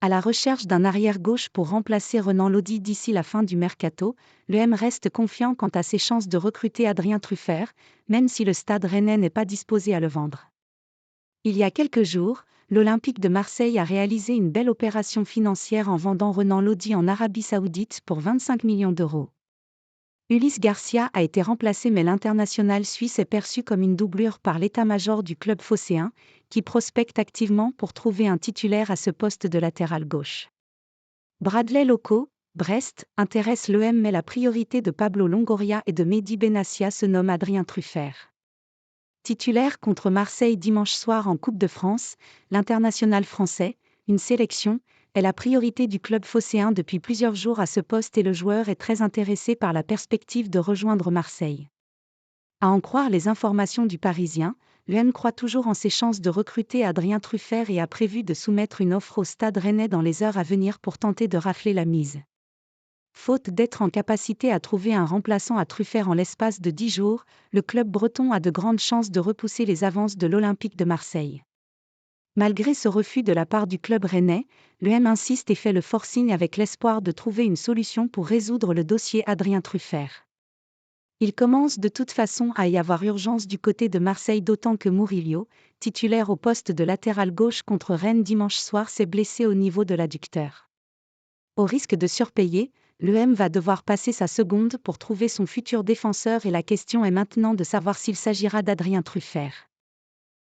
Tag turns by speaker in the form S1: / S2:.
S1: À la recherche d'un arrière-gauche pour remplacer Renan Lodi d'ici la fin du mercato, l'EM reste confiant quant à ses chances de recruter Adrien Truffert, même si le Stade Rennais n'est pas disposé à le vendre. Il y a quelques jours, l'Olympique de Marseille a réalisé une belle opération financière en vendant Renan Lodi en Arabie Saoudite pour 25 millions d'euros. Ulysse Garcia a été remplacé mais l'international suisse est perçu comme une doublure par l'état-major du club phocéen, qui prospecte activement pour trouver un titulaire à ce poste de latéral gauche. Bradley Loco, Brest, intéresse l'EM mais la priorité de Pablo Longoria et de Mehdi Benassia se nomme Adrien Truffert. Titulaire contre Marseille dimanche soir en Coupe de France, l'international français, une sélection, est la priorité du club phocéen depuis plusieurs jours à ce poste et le joueur est très intéressé par la perspective de rejoindre Marseille. À en croire les informations du Parisien, l'UM croit toujours en ses chances de recruter Adrien Truffert et a prévu de soumettre une offre au Stade Rennais dans les heures à venir pour tenter de rafler la mise. Faute d'être en capacité à trouver un remplaçant à Truffert en l'espace de 10 jours, le club breton a de grandes chances de repousser les avances de l'Olympique de Marseille. Malgré ce refus de la part du club rennais, l'UM insiste et fait le forcing avec l'espoir de trouver une solution pour résoudre le dossier Adrien Truffert. Il commence de toute façon à y avoir urgence du côté de Marseille d'autant que Murillo, titulaire au poste de latéral gauche contre Rennes dimanche soir s'est blessé au niveau de l'adducteur. Au risque de surpayer, l'EM va devoir passer sa seconde pour trouver son futur défenseur et la question est maintenant de savoir s'il s'agira d'Adrien Truffert.